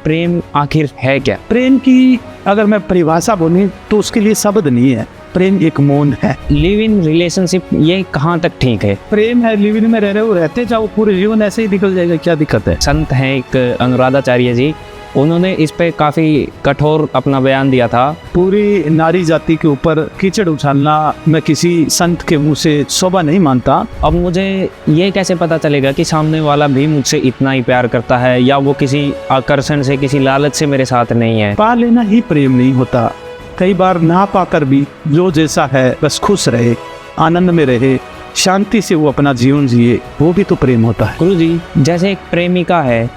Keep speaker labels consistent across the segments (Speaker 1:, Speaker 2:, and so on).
Speaker 1: प्रेम आखिर है क्या?
Speaker 2: प्रेम की अगर मैं परिभाषा बोलूं तो उसके लिए शब्द नहीं है। प्रेम एक मौन है।
Speaker 1: लिव इन रिलेशनशिप ये कहाँ तक ठीक है?
Speaker 2: प्रेम है, लिव इन में रह रहे हो, रहते जाओ, पूरे जीवन ऐसे ही निकल जाएगा, क्या दिक्कत है।
Speaker 1: संत हैं एक अनुराधाचार्य जी, उन्होंने इस पे काफी कठोर अपना बयान दिया था।
Speaker 2: पूरी नारी जाति के ऊपर कीचड़ उछालना मैं किसी संत के मुंह से शोभा नहीं मानता।
Speaker 1: अब मुझे ये कैसे पता चलेगा कि सामने वाला भी मुझसे इतना ही प्यार करता है या वो किसी आकर्षण से, किसी लालच से मेरे साथ नहीं है?
Speaker 2: पा लेना ही प्रेम नहीं होता। कई बार ना पाकर भी जो जैसा है बस खुश रहे, आनंद में रहे, शांति से वो अपना जीवन जिए, वो भी तो प्रेम होता है।
Speaker 1: गुरुजी, जैसे एक प्रेमिका है,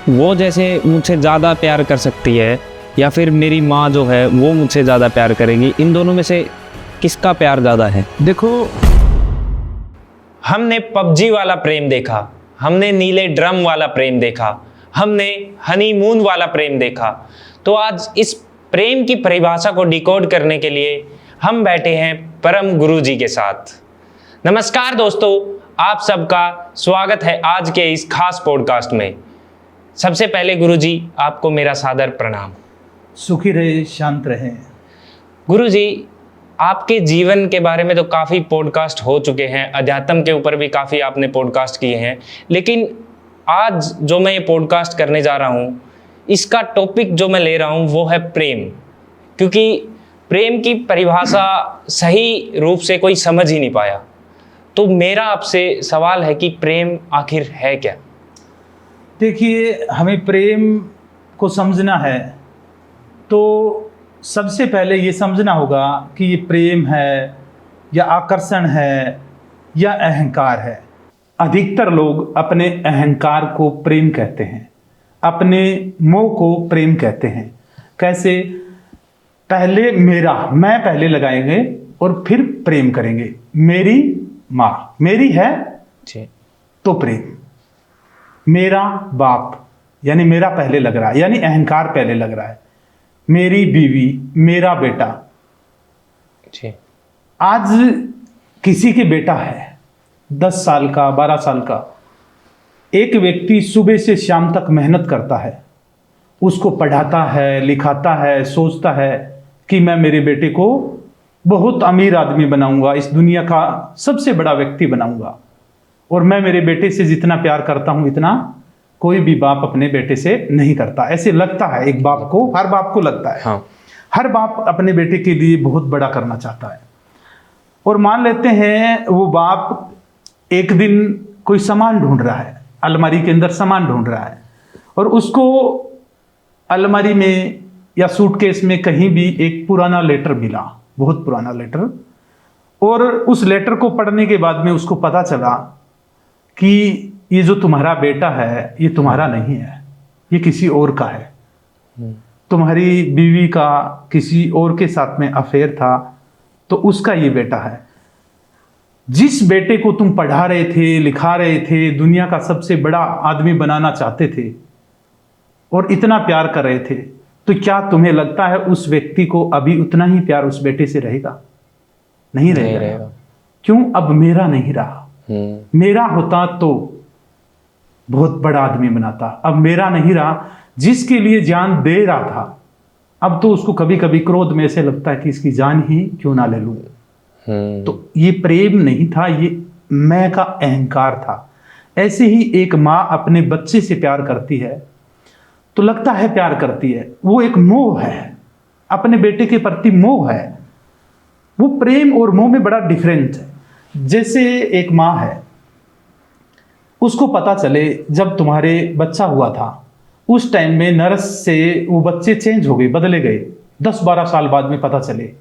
Speaker 1: वो जैसे मुझसे ज़्यादा प्यार कर सकती है या फिर मेरी माँ जो है वो मुझसे ज़्यादा प्यार करेगी, इन दोनों में से किसका प्यार ज़्यादा है?
Speaker 2: देखो,
Speaker 3: हमने पबजी वाला प्रेम देखा, हमने नीले ड्रम वाला प्रेम देखा, हमने हनीमून वाला प्रेम देखा। तो आज इस प्रेम की परिभाषा को डिकोड करने के लिए हम बैठे हैं परम गुरु जी के साथ। नमस्कार दोस्तों, आप सबका स्वागत है आज के इस खास पॉडकास्ट में। सबसे पहले गुरुजी आपको मेरा सादर प्रणाम।
Speaker 2: सुखी रहे, शांत रहे।
Speaker 3: गुरुजी, आपके जीवन के बारे में तो काफ़ी पॉडकास्ट हो चुके हैं, अध्यात्म के ऊपर भी काफ़ी आपने पॉडकास्ट किए हैं, लेकिन आज जो मैं ये पॉडकास्ट करने जा रहा हूँ, इसका टॉपिक जो मैं ले रहा हूँ वो है प्रेम। क्योंकि प्रेम की परिभाषा सही रूप से कोई समझ ही नहीं पाया। तो मेरा आपसे सवाल है कि प्रेम आखिर है क्या?
Speaker 2: देखिए, हमें प्रेम को समझना है तो सबसे पहले ये समझना होगा कि ये प्रेम है या आकर्षण है या अहंकार है। अधिकतर लोग अपने अहंकार को प्रेम कहते हैं, अपने मोह को प्रेम कहते हैं। कैसे? पहले मेरा, मैं पहले लगाएंगे और फिर प्रेम करेंगे। मेरी माँ मेरी है तो प्रेम, मेरा बाप यानी मेरा पहले लग रहा है, यानी अहंकार पहले लग रहा है। मेरी बीवी, मेरा बेटा। आज किसी के बेटा है 10 साल का, 12 साल का, एक व्यक्ति सुबह से शाम तक मेहनत करता है, उसको पढ़ाता है, लिखाता है, सोचता है कि मैं मेरे बेटे को बहुत अमीर आदमी बनाऊंगा, इस दुनिया का सबसे बड़ा व्यक्ति बनाऊंगा, और मैं मेरे बेटे से जितना प्यार करता हूं इतना कोई भी बाप अपने बेटे से नहीं करता। ऐसे लगता है एक बाप को, हर बाप को लगता है।
Speaker 3: हाँ।
Speaker 2: हर बाप अपने बेटे के लिए बहुत बड़ा करना चाहता है। और मान लेते हैं वो बाप एक दिन कोई सामान ढूंढ रहा है, अलमारी के अंदर सामान ढूंढ रहा है, और उसको अलमारी में या सूटकेस में कहीं भी एक पुराना लेटर मिला, बहुत पुराना लेटर। और उस लेटर को पढ़ने के बाद में उसको पता चला कि ये जो तुम्हारा बेटा है ये तुम्हारा नहीं है, ये किसी और का है। तुम्हारी बीवी का किसी और के साथ में अफेयर था तो उसका ये बेटा है। जिस बेटे को तुम पढ़ा रहे थे, लिखा रहे थे, दुनिया का सबसे बड़ा आदमी बनाना चाहते थे और इतना प्यार कर रहे थे, तो क्या तुम्हें लगता है उस व्यक्ति को अभी उतना ही प्यार उस बेटे से रहेगा? नहीं रहेगा। क्यों? अब मेरा नहीं रहा। मेरा होता तो बहुत बड़ा आदमी बनाता, अब मेरा नहीं रहा। जिसके लिए जान दे रहा था, अब तो उसको कभी कभी क्रोध में ऐसे लगता है कि इसकी जान ही क्यों ना ले लूं। तो ये प्रेम नहीं था, ये मैं का अहंकार था। ऐसे ही एक माँ अपने बच्चे से प्यार करती है तो लगता है प्यार करती है, वो एक मोह है, अपने बेटे के प्रति मोह है। वो प्रेम और मोह में बड़ा डिफरेंस है। जैसे एक माँ है, उसको पता चले जब तुम्हारे बच्चा हुआ था उस टाइम में नर्स से वो बच्चे चेंज हो गए, बदले गए, 10-12 साल बाद में पता चले।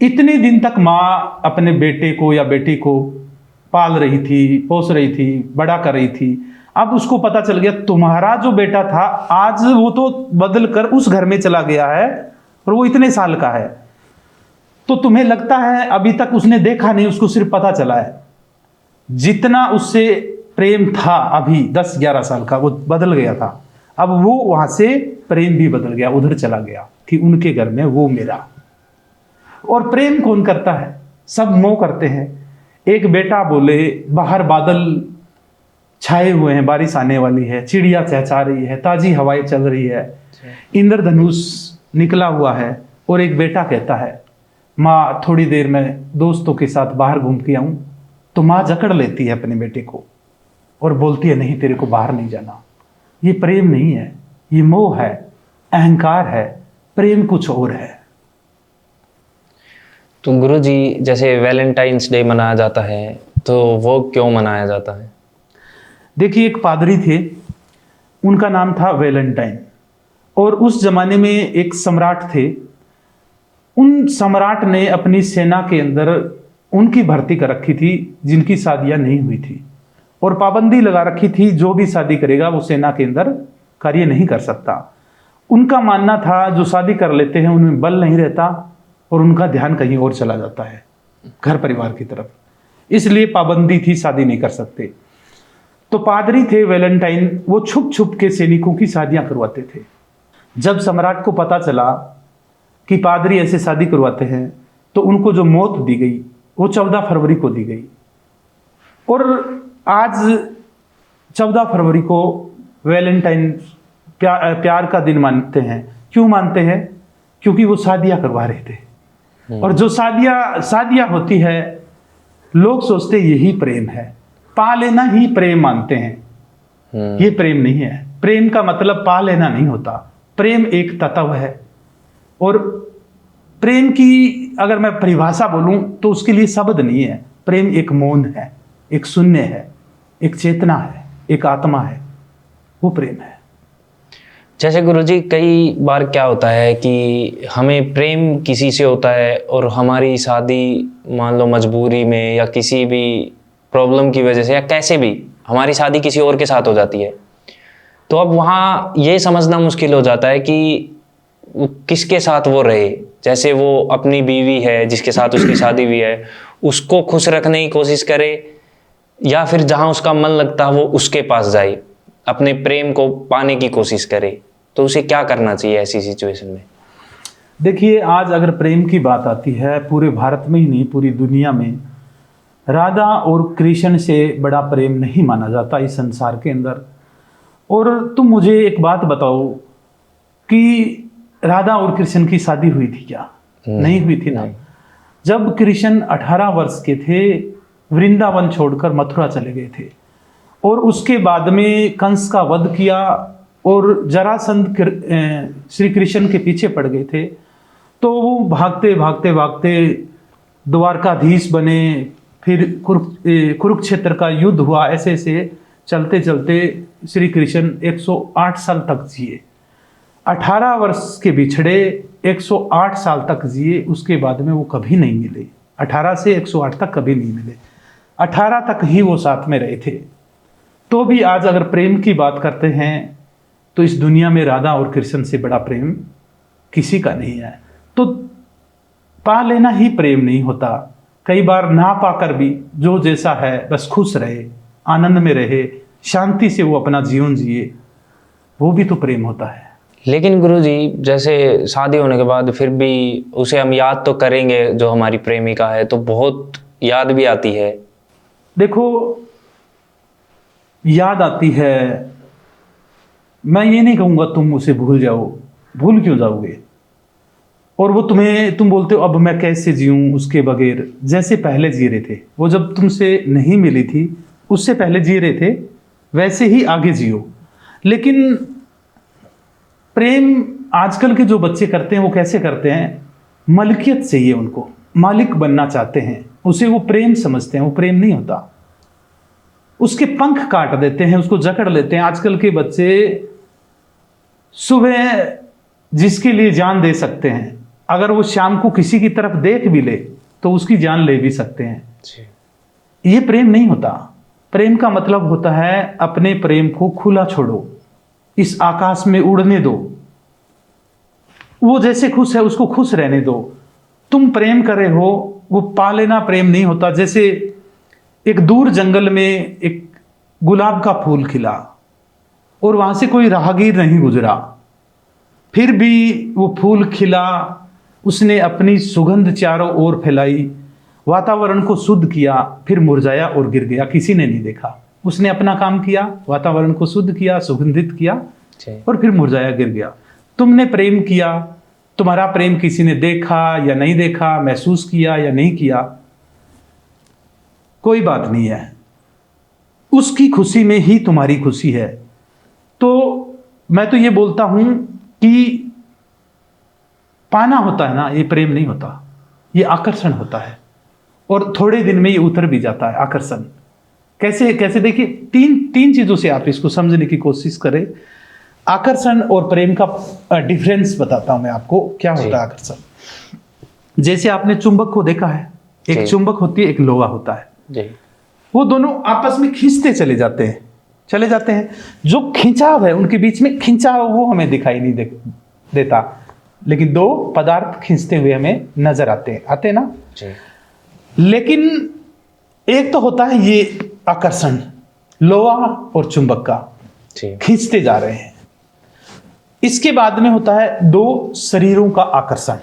Speaker 2: इतने दिन तक माँ अपने बेटे को या बेटी को पाल रही थी, पोस रही थी, बड़ा कर रही थी। अब उसको पता चल गया तुम्हारा जो बेटा था आज वो तो बदल कर उस घर में चला गया है और वो इतने साल का है। तो तुम्हें लगता है अभी तक उसने देखा नहीं, उसको सिर्फ पता चला है। जितना उससे प्रेम था अभी 10-11 साल का, वो बदल गया था। अब वो वहां से प्रेम भी बदल गया, उधर चला गया कि उनके घर में वो मेरा। और प्रेम कौन करता है? सब मोह करते हैं। एक बेटा बोले बाहर बादल छाए हुए हैं, बारिश आने वाली है, चिड़िया चहचहा रही है, ताज़ी हवाएं चल रही है, इंद्रधनुष निकला हुआ है, और एक बेटा कहता है माँ थोड़ी देर में दोस्तों के साथ बाहर घूम के आऊँ, तो माँ जकड़ लेती है अपने बेटे को और बोलती है नहीं, तेरे को बाहर नहीं जाना। ये प्रेम नहीं है, ये मोह है, अहंकार है। प्रेम कुछ और है।
Speaker 3: तो गुरुजी, जैसे वैलेंटाइंस डे मनाया जाता है, तो वो क्यों मनाया जाता है?
Speaker 2: देखिए, एक पादरी थे, उनका नाम था वैलेंटाइन, और उस जमाने में एक सम्राट थे। उन सम्राट ने अपनी सेना के अंदर उनकी भर्ती कर रखी थी जिनकी शादियां नहीं हुई थी, और पाबंदी लगा रखी थी जो भी शादी करेगा वो सेना के अंदर कार्य नहीं कर सकता। उनका मानना था जो शादी कर लेते हैं उनमें बल नहीं रहता और उनका ध्यान कहीं और चला जाता है, घर परिवार की तरफ, इसलिए पाबंदी थी, शादी नहीं कर सकते। तो पादरी थे वैलेंटाइन, वो छुप छुप के सैनिकों की शादियां करवाते थे। जब सम्राट को पता चला कि पादरी ऐसे शादी करवाते हैं, तो उनको जो मौत दी गई वो 14 फरवरी को दी गई। और आज 14 फरवरी को वैलेंटाइन प्यार का दिन मानते हैं। क्यों मानते हैं? क्योंकि वो शादियां करवा रहे थे, और जो शादियां होती है लोग सोचते यही प्रेम है, पा लेना ही प्रेम मानते हैं। ये प्रेम नहीं है। प्रेम का मतलब पा लेना नहीं होता। प्रेम एक तत्व है, और प्रेम की अगर मैं परिभाषा बोलूं तो उसके लिए शब्द नहीं है। प्रेम एक मौन है, एक शून्य है, एक चेतना है, एक आत्मा है, वो प्रेम है।
Speaker 3: जैसे गुरुजी, कई बार क्या होता है कि हमें प्रेम किसी से होता है और हमारी शादी मान लो मजबूरी में या किसी भी प्रॉब्लम की वजह से या कैसे भी हमारी शादी किसी और के साथ हो जाती है, तो अब वहाँ ये समझना मुश्किल हो जाता है कि वो किसके साथ वो रहे। जैसे वो अपनी बीवी है जिसके साथ उसकी शादी हुई है, उसको खुश रखने की कोशिश करे, या फिर जहाँ उसका मन लगता है वो उसके पास जाए, अपने प्रेम को पाने की कोशिश करे। तो उसे क्या करना चाहिए ऐसी सिचुएशन में?
Speaker 2: देखिए, आज अगर प्रेम की बात आती है, पूरे भारत में ही नहीं पूरी दुनिया में राधा और कृष्ण से बड़ा प्रेम नहीं माना जाता इस संसार के अंदर। और तुम मुझे एक बात बताओ कि राधा और कृष्ण की शादी हुई थी क्या? नहीं हुई थी ना। जब कृष्ण 18 वर्ष के थे, वृंदावन छोड़कर मथुरा चले गए थे, और उसके बाद में कंस का वध किया, और जरासंध श्री कृष्ण के पीछे पड़ गए थे। तो वो भागते भागते भागते द्वारकाधीश बने, फिर कुरुक्षेत्र का युद्ध हुआ। ऐसे ऐसे चलते चलते श्री कृष्ण 108 साल तक जिए। 18 वर्ष के बिछड़े 108 साल तक जिए, उसके बाद में वो कभी नहीं मिले। 18 से 108 तक कभी नहीं मिले, 18 तक ही वो साथ में रहे थे। तो भी आज अगर प्रेम की बात करते हैं तो इस दुनिया में राधा और कृष्ण से बड़ा प्रेम किसी का नहीं है। तो पा लेना ही प्रेम नहीं होता। कई बार ना पाकर भी जो जैसा है बस खुश रहे, आनंद में रहे, शांति से वो अपना जीवन जिए, वो भी तो प्रेम होता है।
Speaker 3: लेकिन गुरुजी, जैसे शादी होने के बाद फिर भी उसे हम याद तो करेंगे, जो हमारी प्रेमिका है, तो बहुत याद भी आती है।
Speaker 2: देखो, याद आती है, मैं ये नहीं कहूँगा तुम उसे भूल जाओ, भूल क्यों जाओगे? और वो तुम बोलते हो अब मैं कैसे जीऊँ उसके बगैर, जैसे पहले जी रहे थे। वो जब तुमसे नहीं मिली थी उससे पहले जी रहे थे, वैसे ही आगे जियो। लेकिन प्रेम आजकल के जो बच्चे करते हैं वो कैसे करते हैं? मलकियत चाहिए उनको, मालिक बनना चाहते हैं, उसे वो प्रेम समझते हैं। वो प्रेम नहीं होता। उसके पंख काट देते हैं, उसको जकड़ लेते हैं। आजकल के बच्चे सुबह जिसके लिए जान दे सकते हैं, अगर वो शाम को किसी की तरफ देख भी ले तो उसकी जान ले भी सकते हैं। ये प्रेम नहीं होता। प्रेम का मतलब होता है अपने प्रेम को खुला छोड़ो, इस आकाश में उड़ने दो। वो जैसे खुश है उसको खुश रहने दो। तुम प्रेम करे हो, वो पा लेना प्रेम नहीं होता। जैसे एक दूर जंगल में एक गुलाब का फूल खिला और वहां से कोई राहगीर नहीं गुजरा, फिर भी वो फूल खिला, उसने अपनी सुगंध चारों ओर फैलाई, वातावरण को शुद्ध किया, फिर मुरझाया और गिर गया, किसी ने नहीं देखा। उसने अपना काम किया, वातावरण को शुद्ध किया, सुगंधित किया
Speaker 3: जी।
Speaker 2: और फिर मुरझाया, गिर गया। तुमने प्रेम किया, तुम्हारा प्रेम किसी ने देखा या नहीं देखा, महसूस किया या नहीं किया, कोई बात नहीं है, उसकी खुशी में ही तुम्हारी खुशी है। तो मैं तो ये बोलता हूं कि पाना होता है ना, ये प्रेम नहीं होता, ये आकर्षण होता है, और थोड़े दिन में ये उतर भी जाता है आकर्षण। कैसे कैसे देखिए, तीन चीजों से आप इसको समझने की कोशिश करें। आकर्षण और प्रेम का डिफरेंस बताता हूं मैं आपको, क्या होता है आकर्षण। जैसे आपने चुंबक को देखा है, एक
Speaker 3: जी।
Speaker 2: चुंबक होती है, एक लोहा होता है,
Speaker 3: जी।
Speaker 2: वो दोनों आपस में खींचते चले जाते हैं। जो खिंचाव है उनके बीच में, खिंचाव वो हमें दिखाई नहीं देता, लेकिन दो पदार्थ खींचते हुए हमें नजर आते हैं ना।
Speaker 3: जी।
Speaker 2: लेकिन एक तो होता है ये आकर्षण, लोहा और चुंबक का,
Speaker 3: जी।
Speaker 2: खींचते जा रहे हैं। इसके बाद में होता है दो शरीरों का आकर्षण।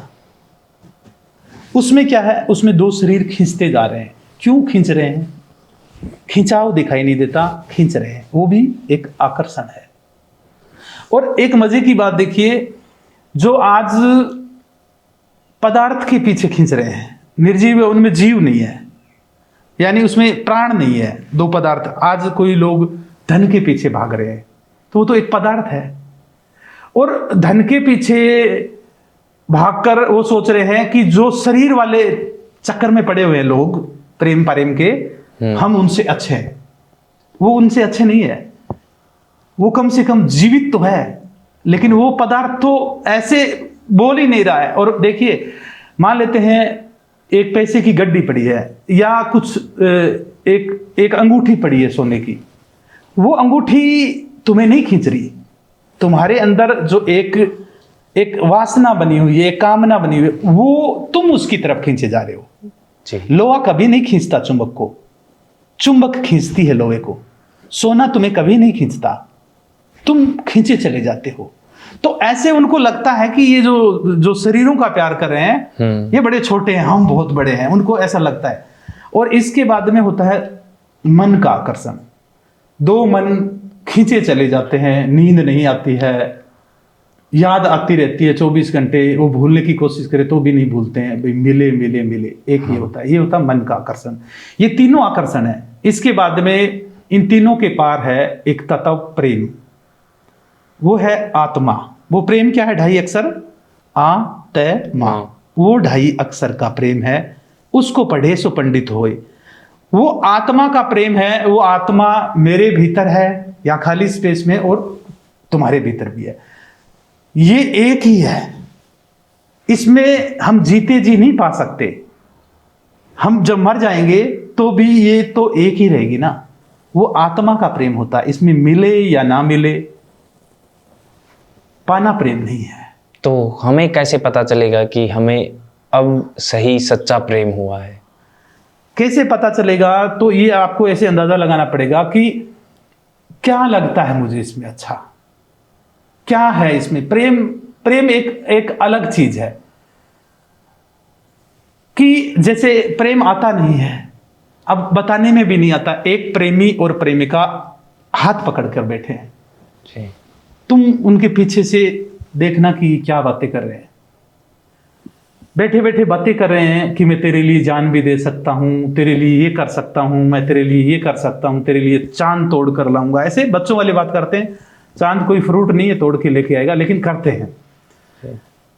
Speaker 2: उसमें क्या है, उसमें दो शरीर खींचते जा रहे हैं। क्यों खींच रहे हैं? खिंचाव दिखाई नहीं देता, खींच रहे हैं, वो भी एक आकर्षण है। और एक मजे की बात देखिए, जो आज पदार्थ के पीछे खींच रहे हैं, निर्जीव है, उनमें जीव नहीं है, यानी उसमें प्राण नहीं है। दो पदार्थ, आज कोई लोग धन के पीछे भाग रहे हैं, तो वो तो एक पदार्थ है। और धन के पीछे भागकर वो सोच रहे हैं कि जो शरीर वाले चक्कर में पड़े हुए हैं लोग, प्रेम के, हम उनसे अच्छे हैं। वो उनसे अच्छे नहीं है, वो कम से कम जीवित तो है, लेकिन वो पदार्थ तो ऐसे बोल ही नहीं रहा है। और देखिए, मान लेते हैं एक पैसे की गड्डी पड़ी है, या कुछ एक अंगूठी पड़ी है सोने की, वो अंगूठी तुम्हें नहीं खींच रही। तुम्हारे अंदर जो एक वासना बनी हुई है, एक कामना बनी हुई है, वो तुम उसकी तरफ खींचे जा रहे हो।
Speaker 3: जी।
Speaker 2: लोहा कभी नहीं खींचता चुंबक को, चुंबक खींचती है लोहे को। सोना तुम्हें कभी नहीं खींचता, तुम खींचे चले जाते हो। तो ऐसे उनको लगता है कि ये जो शरीरों का प्यार कर रहे हैं, ये बड़े छोटे हैं, हम बहुत बड़े हैं, उनको ऐसा लगता है। और इसके बाद में होता है मन का आकर्षण। दो मन खींचे चले जाते हैं, नींद नहीं आती है, याद आती रहती है 24 घंटे, वो भूलने की कोशिश करे तो भी नहीं भूलते हैं, भाई मिले मिले मिले। एक ये होता है, ये होता है मन का आकर्षण। ये तीनों आकर्षण है। इसके बाद में इन तीनों के पार है एक तत्व प्रेम, वो है आत्मा। वो प्रेम क्या है? ढाई अक्षर, आ त मा, वो ढाई अक्षर का प्रेम है। उसको पढ़े सो पंडित होए। वो आत्मा का प्रेम है। वो आत्मा मेरे भीतर है या खाली स्पेस में, और तुम्हारे भीतर भी है। ये एक ही है, इसमें हम जीते जी नहीं पा सकते। हम जब मर जाएंगे तो भी ये तो एक ही रहेगी ना। वो आत्मा का प्रेम होता है, इसमें मिले या ना मिले, पाना प्रेम नहीं है।
Speaker 3: तो हमें कैसे पता चलेगा कि हमें अब सही सच्चा प्रेम हुआ है?
Speaker 2: कैसे पता चलेगा? तो ये आपको ऐसे अंदाजा लगाना पड़ेगा कि क्या लगता है मुझे इसमें अच्छा, क्या है इसमें प्रेम। प्रेम एक अलग चीज है कि जैसे प्रेम आता नहीं है, अब बताने में भी नहीं आता। एक प्रेमी और प्रेमिका हाथ पकड़ कर बैठे हैं,
Speaker 3: जी।
Speaker 2: तुम उनके पीछे से देखना कि क्या बातें कर रहे हैं। बैठे बैठे बातें कर रहे हैं कि मैं तेरे लिए जान भी दे सकता हूं, तेरे लिए ये कर सकता हूं, मैं तेरे लिए ये कर सकता हूं, तेरे लिए चांद तोड़ कर लाऊंगा। ऐसे बच्चों वाली बात करते हैं। चांद कोई फ्रूट नहीं है तोड़ के लेके आएगा, लेकिन करते हैं।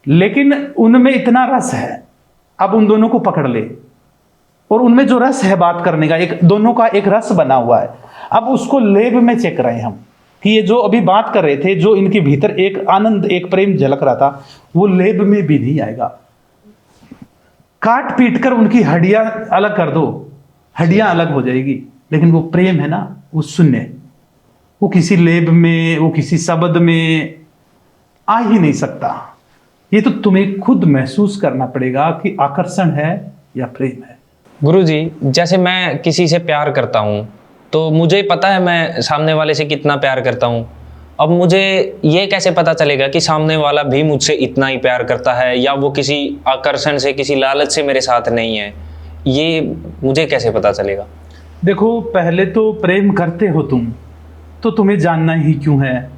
Speaker 2: लेकिन उनमें इतना रस है, अब उन दोनों को पकड़ ले, और उनमें जो रस है बात करने का, एक दोनों का एक रस बना हुआ है। अब उसको लेब में चेक रहे हैं हम कि ये जो अभी बात कर रहे थे, जो इनके भीतर एक आनंद, एक प्रेम झलक रहा था, वो लेब में भी नहीं आएगा। काट पीट कर उनकी हड्डियां अलग कर दो, हड्डियां अलग हो जाएगी, लेकिन वो प्रेम है ना, वो शून्य, वो किसी लेब में, वो किसी शब्द में आ ही नहीं सकता। ये तो तुम्हें खुद महसूस करना पड़ेगा कि आकर्षण है या प्रेम है।
Speaker 3: गुरुजी, जैसे मैं किसी से प्यार करता हूँ तो मुझे पता है मैं सामने वाले से कितना प्यार करता हूँ। अब मुझे ये कैसे पता चलेगा कि सामने वाला भी मुझसे इतना ही प्यार करता है, या वो किसी आकर्षण से, किसी लालच से मेरे साथ नहीं है? ये मुझे कैसे पता चलेगा?
Speaker 2: देखो, पहले तो प्रेम करते हो तुम, तो तुम्हें जानना ही क्यों है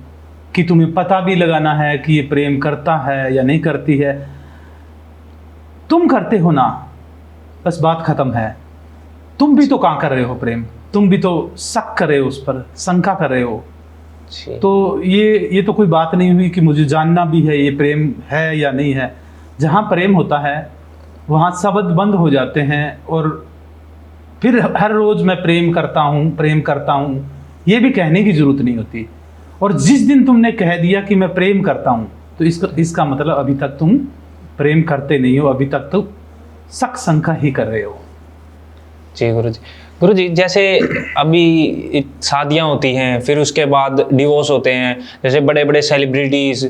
Speaker 2: कि तुम्हें पता भी लगाना है कि ये प्रेम करता है या नहीं करती है। तुम करते हो ना, बस बात खत्म है। तुम भी तो कहाँ कर रहे हो प्रेम, तुम भी तो शक कर रहे हो, उस पर शंका कर रहे हो।
Speaker 3: जी।
Speaker 2: तो ये तो कोई बात नहीं हुई कि मुझे जानना भी है ये प्रेम है या नहीं है। जहाँ प्रेम होता है वहाँ शब्द बंद हो जाते हैं, और फिर हर रोज़ मैं प्रेम करता हूँ ये भी कहने की ज़रूरत नहीं होती। और जिस दिन तुमने कह दिया कि मैं प्रेम करता हूँ, तो इसका मतलब अभी तक तुम प्रेम करते नहीं हो, अभी तक तो शक शंका ही कर रहे हो।
Speaker 3: जी गुरुजी, जैसे अभी शादियां होती हैं, फिर उसके बाद डिवोर्स होते हैं। जैसे बड़े बड़े सेलिब्रिटीज़,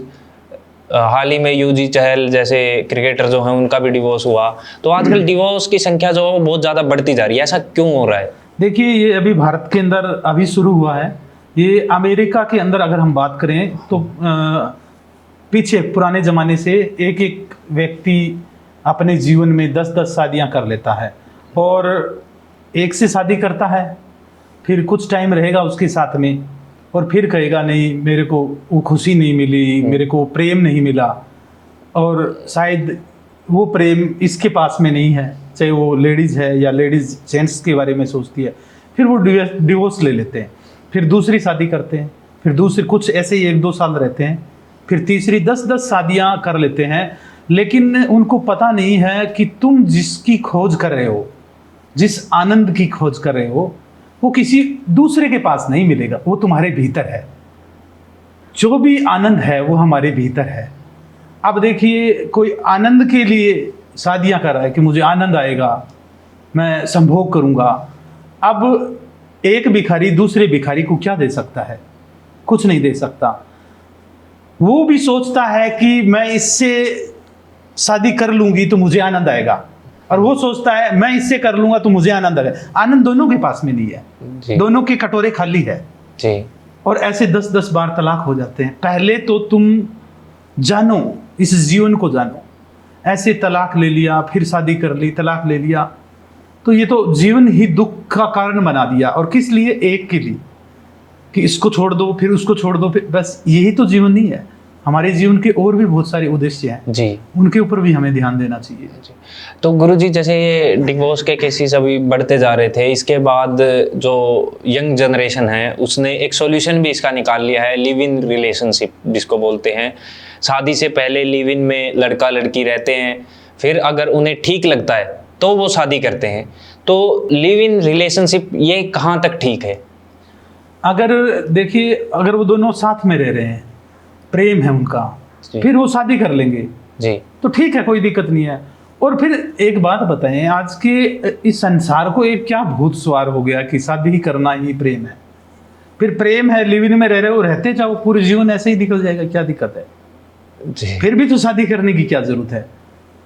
Speaker 3: हाल ही में यूजी चहल जैसे क्रिकेटर जो हैं उनका भी डिवोर्स हुआ। तो आजकल डिवोर्स की संख्या जो है वो बहुत ज़्यादा बढ़ती जा रही है, ऐसा क्यों हो रहा है?
Speaker 2: देखिए, ये अभी भारत के अंदर अभी शुरू हुआ है। ये अमेरिका के अंदर अगर हम बात करें तो पीछे पुराने ज़माने से एक एक व्यक्ति अपने जीवन में 10-10 शादियां कर लेता है, और एक से शादी करता है, फिर कुछ टाइम रहेगा उसके साथ में, और फिर कहेगा नहीं, मेरे को वो खुशी नहीं मिली, मेरे को प्रेम नहीं मिला, और शायद वो प्रेम इसके पास में नहीं है, चाहे वो लेडीज़ है या लेडीज़ जेंट्स के बारे में सोचती है। फिर वो डिवोर्स ले लेते हैं, फिर दूसरी शादी करते हैं, फिर दूसरी, कुछ ऐसे ही 1-2 साल रहते हैं, फिर तीसरी 10-10 शादियां कर लेते हैं। लेकिन उनको पता नहीं है कि तुम जिसकी खोज कर रहे हो, जिस आनंद की खोज कर रहे हो, वो किसी दूसरे के पास नहीं मिलेगा, वो तुम्हारे भीतर है। जो भी आनंद है वो हमारे भीतर है। अब देखिए, कोई आनंद के लिए शादियां कर रहा है कि मुझे आनंद आएगा, मैं संभोग करूंगा। अब एक भिखारी दूसरे भिखारी को क्या दे सकता है? कुछ नहीं दे सकता। वो भी सोचता है कि मैं इससे शादी कर लूंगी तो मुझे आनंद आएगा, और वो सोचता है मैं इससे कर लूंगा तो मुझे आनंद आएगा। आनंद दोनों के पास में नहीं है, दोनों के कटोरे खाली है
Speaker 3: जी।
Speaker 2: और ऐसे 10-10 बार तलाक हो जाते हैं। पहले तो तुम जानो, इस जीवन को जानो। ऐसे तलाक ले लिया, फिर शादी कर ली, तलाक ले लिया, तो ये तो जीवन ही दुख का कारण बना दिया। और किस लिए? एक के लिए कि इसको छोड़ दो, फिर उसको छोड़ दो, फिर बस यही तो जीवन नहीं है। हमारे जीवन के और भी बहुत सारे उद्देश्य हैं
Speaker 3: जी,
Speaker 2: उनके ऊपर भी हमें ध्यान देना चाहिए।
Speaker 3: तो गुरुजी, जैसे ये डिवोर्स के केसेस अभी बढ़ते जा रहे थे, इसके बाद जो यंग जनरेशन है उसने एक सॉल्यूशन भी इसका निकाल लिया है, लिव इन रिलेशनशिप जिसको बोलते हैं। शादी से पहले लिव इन में लड़का लड़की रहते हैं, फिर अगर उन्हें ठीक लगता है तो वो शादी करते हैं। तो लिव इन रिलेशनशिप ये कहाँ तक ठीक है?
Speaker 2: अगर देखिए, अगर वो दोनों साथ में रह रहे हैं, प्रेम है उनका, फिर वो शादी कर लेंगे
Speaker 3: जी,
Speaker 2: तो ठीक है, कोई दिक्कत नहीं है। और फिर एक बात बताएं, आज के इस संसार को एक क्या भूत सवार हो गया कि शादी ही करना ही प्रेम है। फिर प्रेम है, लिव इन में रह रहे हो, रहते जाओ, पूरे जीवन ऐसे ही निकल जाएगा, क्या दिक्कत है?
Speaker 3: जी।
Speaker 2: फिर भी तो शादी करने की क्या जरूरत है?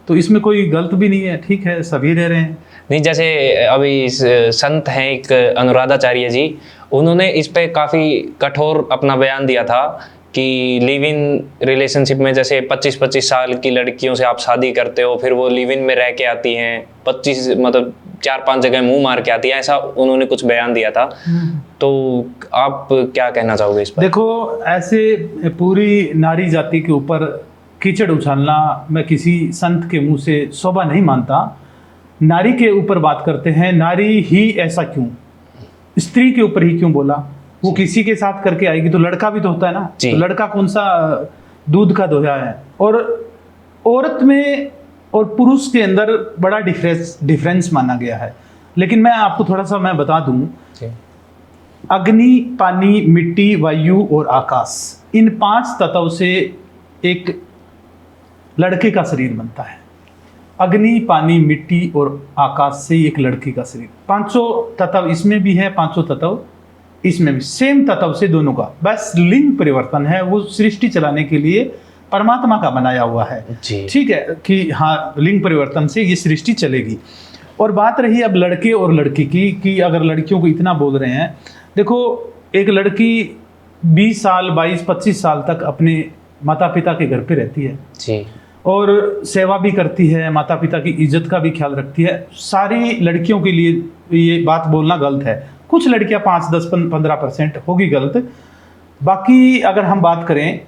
Speaker 2: तो इसमें कोई गलत भी नहीं है, ठीक है, सभी रह रहे हैं।
Speaker 3: नहीं, जैसे अभी इस संत हैं एक अनुराधाचार्य जी, उन्होंने इस पे काफ़ी कठोर अपना बयान दिया था कि लिव इन रिलेशनशिप में जैसे 25-25 साल की लड़कियों से आप शादी करते हो, फिर वो लिव इन में रह के आती हैं, 25 मतलब 4-5 जगह मुंह मार के आती है, ऐसा उन्होंने कुछ बयान दिया था। तो आप क्या कहना चाहोगे इस पर?
Speaker 2: देखो, ऐसे पूरी नारी जाति के ऊपर कीचड़ उछालना मैं किसी संत के मुंह से शोभा नहीं मानता। नारी के ऊपर बात करते हैं, नारी ही ऐसा क्यों, स्त्री के ऊपर ही क्यों बोला? वो किसी के साथ करके आएगी तो लड़का भी तो होता है ना, तो लड़का कौन सा दूध का दोहा है? और औरत में और पुरुष के अंदर बड़ा डिफरेंस माना गया है। लेकिन मैं आपको थोड़ा सा मैं बता दूं, अग्नि, पानी, मिट्टी, वायु और आकाश, इन 5 तत्व से एक लड़के का शरीर बनता है। अग्नि, पानी, मिट्टी और आकाश से एक लड़की का शरीर। 5 तत्व इसमें भी है, 5 तत्व इसमें भी, सेम तत्व से दोनों का, बस लिंग परिवर्तन है। वो सृष्टि चलाने के लिए परमात्मा का बनाया हुआ है, ठीक है, कि हाँ, लिंग परिवर्तन से ये सृष्टि चलेगी। और बात रही अब लड़के और लड़की की, कि अगर लड़कियों को इतना बोल रहे हैं, देखो, एक लड़की 20 साल, 22-25 साल तक अपने माता पिता के घर पे रहती है
Speaker 3: जी,
Speaker 2: और सेवा भी करती है, माता पिता की इज्जत का भी ख्याल रखती है। सारी लड़कियों के लिए ये बात बोलना गलत है, कुछ लड़कियां 5-10-15% होगी गलत। बाकी अगर हम बात करें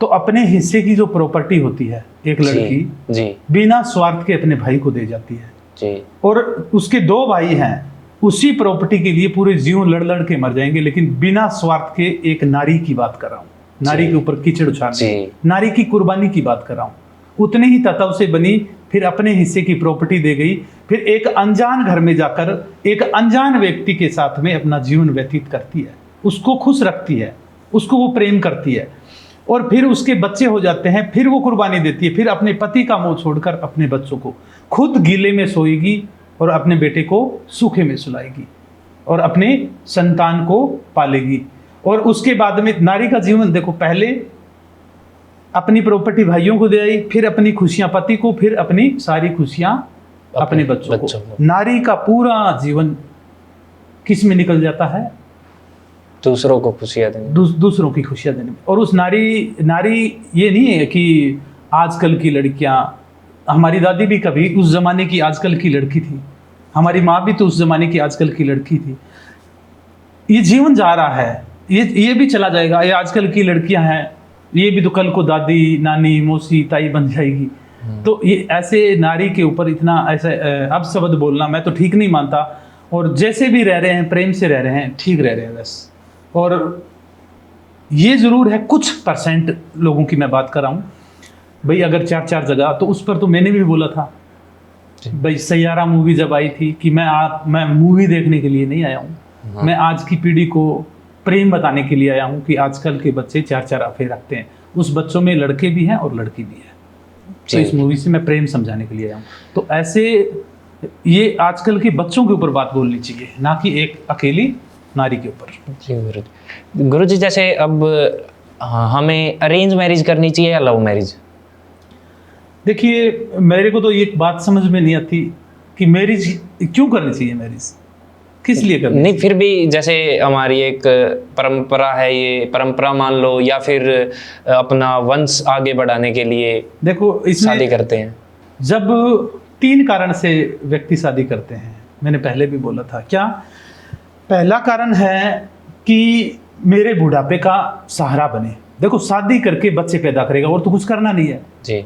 Speaker 2: तो अपने हिस्से की जो प्रॉपर्टी होती है एक लड़की
Speaker 3: जी
Speaker 2: बिना स्वार्थ के अपने भाई को दे जाती है
Speaker 3: जी।
Speaker 2: और उसके 2 भाई हैं, उसी प्रॉपर्टी के लिए पूरे जीवन लड़ लड़ के मर जाएंगे, लेकिन बिना स्वार्थ के एक नारी की बात कर रहा हूँ, नारी के ऊपर कीचड़ उछालने, नारी की कुर्बानी की बात कर रहा हूँ। उतने ही तत्व से बनी, फिर अपने हिस्से की प्रॉपर्टी दे गई, फिर एक अनजान घर में जाकर एक अनजान व्यक्ति के साथ में अपना जीवन व्यतीत करती है, उसको खुश रखती है, उसको वो प्रेम करती है, और फिर उसके बच्चे हो जाते हैं, फिर वो कुर्बानी देती है, फिर अपने पति का मुंह छोड़कर अपने बच्चों को खुद गीले में सोएगी और अपने बेटे को सूखे में सुलाएगी और अपने संतान को पालेगी। और उसके बाद में नारी का जीवन देखो, पहले अपनी प्रॉपर्टी भाइयों को दे आई, फिर अपनी खुशियां पति को, फिर अपनी सारी खुशियां अपने बच्चों को। नारी का पूरा जीवन किस में निकल जाता है?
Speaker 3: दूसरों को खुशियां देने,
Speaker 2: दूसरों की खुशियां देने में। और उस नारी ये नहीं है कि आजकल की लड़कियां, हमारी दादी भी कभी उस जमाने की आजकल की लड़की थी, हमारी माँ भी तो उस जमाने की आजकल की लड़की थी। ये जीवन जा रहा है, ये भी चला जाएगा। ये आजकल की लड़कियां हैं, ये भी तो कल को दादी, नानी, मौसी, ताई बन जाएगी। तो ये ऐसे नारी के ऊपर इतना ऐसा अपशब्द बोलना मैं तो ठीक नहीं मानता। और जैसे भी रह रहे हैं, प्रेम से रह रहे हैं, ठीक रह रहे हैं बस। और ये ज़रूर है, कुछ % लोगों की मैं बात कर रहा हूँ भाई, अगर 4 जगह, तो उस पर तो मैंने भी बोला था भाई, सैयारा मूवी जब आई थी कि मैं मूवी देखने के लिए नहीं आया हूँ, मैं आज की पीढ़ी को प्रेम बताने के लिए आया हूँ कि आजकल के बच्चे 4 अफेयर रखते हैं, उस बच्चों में लड़के भी हैं और लड़की भी है। तो इस मूवी से मैं प्रेम समझाने के लिए आया हूँ। तो ऐसे ये आजकल के बच्चों के ऊपर बात बोलनी चाहिए, ना कि एक अकेली नारी के ऊपर।
Speaker 3: जी गुरु जी, जैसे अब हमें अरेंज मैरिज करनी चाहिए या लव मैरिज?
Speaker 2: देखिए, मेरे को तो ये बात समझ में नहीं आती कि मैरिज क्यों करनी चाहिए, मैरिज किस लिए करनी?
Speaker 3: नहीं, फिर भी जैसे हमारी एक परंपरा है, ये परंपरा मान लो, या फिर अपना वंश आगे बढ़ाने के लिए
Speaker 2: देखो इसमें
Speaker 3: शादी करते हैं।
Speaker 2: जब 3 कारण से व्यक्ति शादी करते हैं, मैंने पहले भी बोला था। क्या पहला कारण है कि मेरे बुढ़ापे का सहारा बने। देखो, शादी करके बच्चे पैदा करेगा और तो कुछ करना नहीं है
Speaker 3: जी,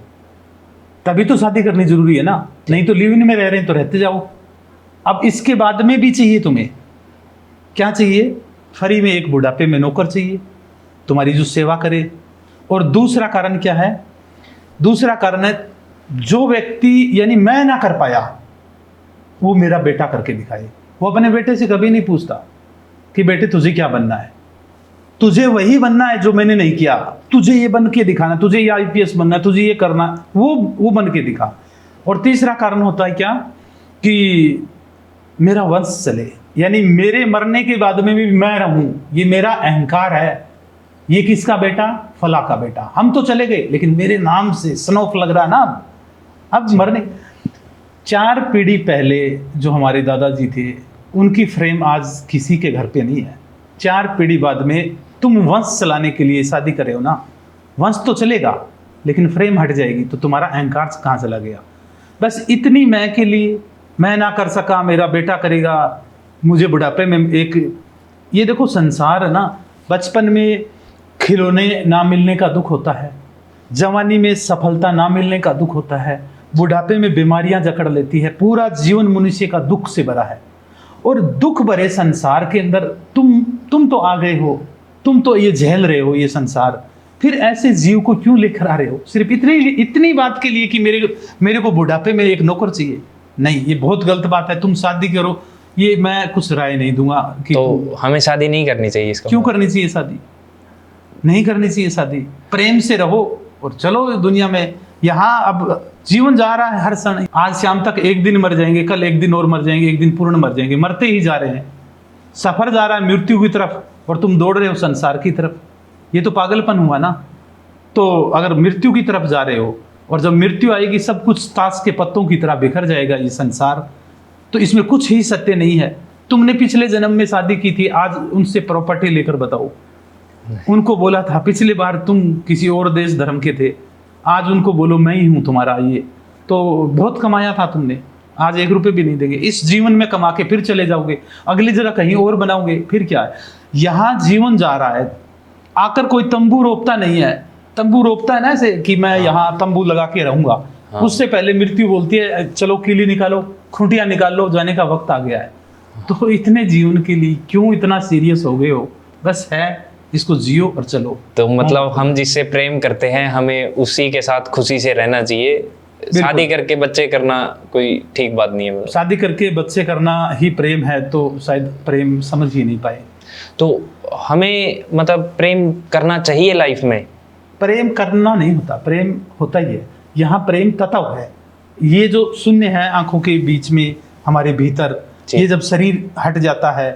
Speaker 2: तभी तो शादी करनी जरूरी है ना, नहीं तो लिव इन में रह रहे हैं तो रहते जाओ। अब इसके बाद में भी चाहिए तुम्हें, क्या चाहिए? फ्री में एक बुढ़ापे में नौकर चाहिए तुम्हारी जो सेवा करे। और दूसरा कारण क्या है? दूसरा कारण है, जो व्यक्ति यानी मैं ना कर पाया वो मेरा बेटा करके दिखाए। वो अपने बेटे से कभी नहीं पूछता कि बेटे तुझे क्या बनना है, तुझे वही बनना है जो मैंने नहीं किया, तुझे ये बन के दिखाना, तुझे ये IPS बनना है, तुझे ये करना, वो बन के दिखा। और तीसरा कारण होता है क्या कि मेरा वंश चले, यानी मेरे मरने के बाद में भी मैं रहूं, ये मेरा अहंकार है। ये किसका बेटा? फला का बेटा। हम तो चले गए लेकिन मेरे नाम से सनौफ लग रहा ना अब मरने। 4 पीढ़ी पहले जो हमारे दादाजी थे, उनकी फ्रेम आज किसी के घर पे नहीं है। 4 पीढ़ी बाद में तुम वंश चलाने के लिए शादी कर रहे हो ना, वंश तो चलेगा लेकिन फ्रेम हट जाएगी, तो तुम्हारा अहंकार कहाँ चला गया? बस इतनी मैं के लिए, मैं ना कर सका, मेरा बेटा करेगा, मुझे बुढ़ापे में एक, ये देखो संसार है ना, बचपन में खिलौने ना मिलने का दुख होता है, जवानी में सफलता ना मिलने का दुख होता है, बुढ़ापे में बीमारियां जकड़ लेती है, पूरा जीवन मनुष्य का दुख से भरा है। और दुख भरे संसार के अंदर तुम तो आ गए हो, तुम तो ये झेल रहे हो ये संसार, फिर ऐसे जीव को क्यों लेकर आ रहे हो? सिर्फ इतनी बात के लिए कि मेरे को बुढ़ापे में एक नौकर चाहिए? नहीं, ये बहुत गलत बात है। तुम शादी करो, ये मैं कुछ राय नहीं दूंगा कि
Speaker 3: तो हमें शादी नहीं करनी चाहिए। इसका
Speaker 2: क्यों करनी चाहिए शादी? नहीं करनी चाहिए शादी। प्रेम से रहो और चलो दुनिया में। यहाँ अब जीवन जा रहा है, हर क्षण, आज शाम तक एक दिन मर जाएंगे, कल एक दिन और मर जाएंगे, एक दिन पूर्ण मर जाएंगे, मरते ही जा रहे हैं। सफर जा रहा है मृत्यु की तरफ और तुम दौड़ रहे हो संसार की तरफ। ये तो पागलपन हुआ ना। तो अगर मृत्यु की तरफ जा रहे हो और जब मृत्यु आएगी सब कुछ ताश के पत्तों की तरह बिखर जाएगा ये संसार, तो इसमें कुछ ही सत्य नहीं है। तुमने पिछले जन्म में शादी की थी, आज उनसे प्रॉपर्टी लेकर बताओ। उनको बोला था पिछली बार तुम किसी और देश धर्म के थे, आज उनको बोलो मैं ही हूँ तुम्हारा ये, तो बहुत कमाया था तुमने, आज 1 रुपये भी नहीं देंगे। इस जीवन में कमा के फिर चले जाओगे, अगली जगह कहीं और बनाओगे, फिर क्या है। यहाँ जीवन जा रहा है, आकर कोई तंबू रोपता नहीं है। तंबू रोपता है ना ऐसे कि मैं यहाँ तंबू लगा के रहूंगा, उससे पहले मृत्यु बोलती है चलो किली निकालो, खूंटियाँ निकाल लो, जाने का वक्त आ गया है। तो इतने जीवन के लिए क्यों इतना सीरियस हो गए हो? बस है, इसको जियो और चलो।
Speaker 3: तो मतलब हम जिससे प्रेम करते हैं हमें उसी के साथ खुशी से रहना चाहिए। शादी करके बच्चे करना कोई ठीक बात नहीं है। मतलब
Speaker 2: शादी करके बच्चे करना ही प्रेम है तो शायद प्रेम समझ ही नहीं पाए।
Speaker 3: तो हमें मतलब प्रेम करना चाहिए लाइफ में।
Speaker 2: प्रेम करना नहीं होता, प्रेम होता ही है। यहाँ प्रेम तत्व है, ये जो शून्य है आंखों के बीच में हमारे भीतर, ये जब शरीर हट जाता है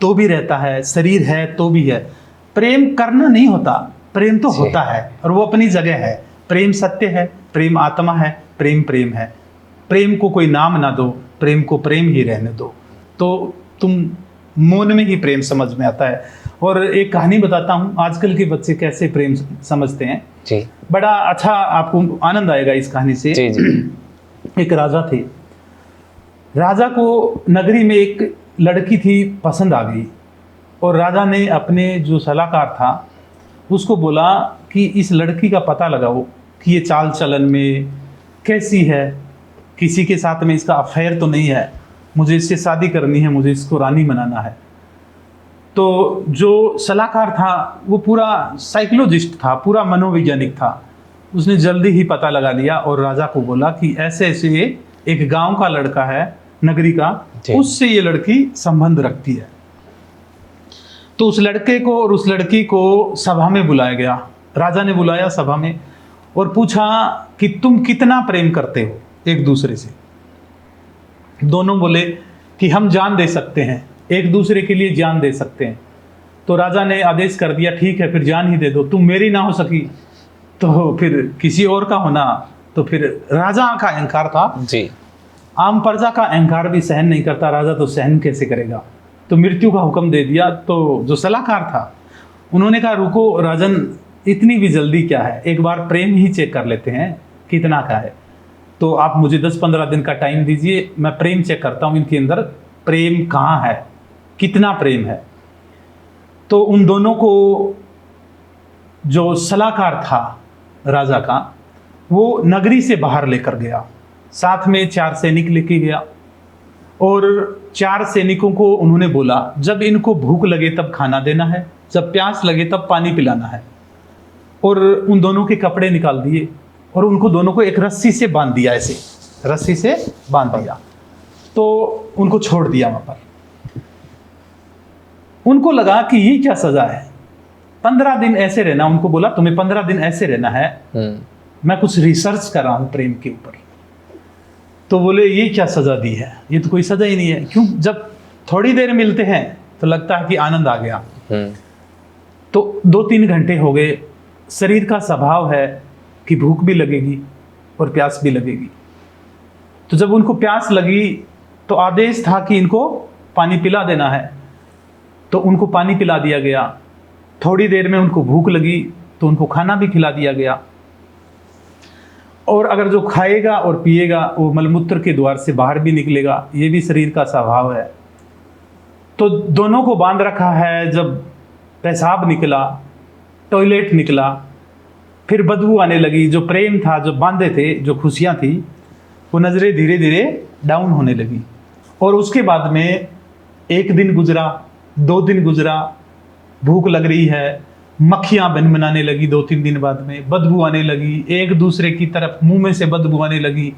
Speaker 2: तो भी रहता है, शरीर है तो भी है। प्रेम करना नहीं होता, प्रेम तो होता है और वो अपनी जगह है। प्रेम सत्य है, प्रेम आत्मा है, प्रेम प्रेम है। प्रेम को कोई नाम ना दो, प्रेम को प्रेम ही रहने दो, तो तुम मौन में ही प्रेम समझ में आता है। और एक कहानी बताता हूँ, आजकल के बच्चे कैसे प्रेम समझते हैं
Speaker 3: जी।
Speaker 2: बड़ा अच्छा, आपको आनंद आएगा इस कहानी से।
Speaker 3: जी जी।
Speaker 2: एक राजा थे, राजा को नगरी में एक लड़की थी पसंद आ गई, और राजा ने अपने जो सलाहकार था उसको बोला कि इस लड़की का पता लगाओ कि ये चाल चलन में कैसी है, किसी के साथ में इसका अफेयर तो नहीं है, मुझे इससे शादी करनी है, मुझे इसको रानी बनाना है। तो जो सलाहकार था वो पूरा साइकोलॉजिस्ट था, पूरा मनोवैज्ञानिक था, उसने जल्दी ही पता लगा लिया और राजा को बोला कि ऐसे ऐसे एक गांव का लड़का है, नगरी का, उससे ये लड़की संबंध रखती है। तो उस लड़के को और उस लड़की को सभा में बुलाया गया। राजा ने बुलाया सभा में और पूछा कि तुम कितना प्रेम करते हो एक दूसरे से। दोनों बोले कि हम जान दे सकते हैं, एक दूसरे के लिए जान दे सकते हैं। तो राजा ने आदेश कर दिया, ठीक है फिर जान ही दे दो, तुम मेरी ना हो सकी तो फिर किसी और का होना। तो फिर राजा का अहंकार था
Speaker 3: जी।
Speaker 2: आम प्रजा का अहंकार भी सहन नहीं करता, राजा तो सहन कैसे करेगा, तो मृत्यु का हुक्म दे दिया। तो जो सलाहकार था उन्होंने कहा रुको राजन, इतनी भी जल्दी क्या है, एक बार प्रेम ही चेक कर लेते हैं कितना का है। तो आप मुझे 10-15 दिन का टाइम दीजिए, मैं प्रेम चेक करता हूँ इनके अंदर प्रेम कहाँ है, कितना प्रेम है। तो उन दोनों को जो सलाहकार था राजा का, वो नगरी से बाहर लेकर गया, साथ में 4 सैनिक लेके गया और 4 सैनिकों को उन्होंने बोला जब इनको भूख लगे तब खाना देना है, जब प्यास लगे तब पानी पिलाना है। और उन दोनों के कपड़े निकाल दिए और उनको दोनों को एक रस्सी से बांध दिया, ऐसे रस्सी से बांध दिया। तो उनको छोड़ दिया वहां पर। उनको लगा कि ये क्या सजा है, 15 दिन ऐसे रहना। उनको बोला तुम्हें 15 दिन ऐसे रहना है, मैं कुछ रिसर्च कर रहा हूं प्रेम के ऊपर। तो बोले ये क्या सजा दी है, ये तो कोई सजा ही नहीं है। क्यों, जब थोड़ी देर मिलते हैं तो लगता है कि आनंद आ गया। तो 2-3 घंटे हो गए, शरीर का स्वभाव है कि भूख भी लगेगी और प्यास भी लगेगी। तो जब उनको प्यास लगी तो आदेश था कि इनको पानी पिला देना है, तो उनको पानी पिला दिया गया। थोड़ी देर में उनको भूख लगी तो उनको खाना भी खिला दिया गया। और अगर जो खाएगा और पिएगा वो मलमूत्र के द्वार से बाहर भी निकलेगा, ये भी शरीर का स्वभाव है। तो दोनों को बांध रखा है। जब पेशाब निकला, टॉयलेट निकला, फिर बदबू आने लगी। जो प्रेम था, जो बांधे थे, जो खुशियाँ थी, वो नज़रें धीरे धीरे डाउन होने लगी। और उसके बाद में 1 दिन गुजरा, 2 दिन गुजरा, भूख लग रही है, मक्खियाँ बनाने लगी। 2-3 दिन बाद में बदबू आने लगी, एक दूसरे की तरफ मुंह में से बदबू आने लगी।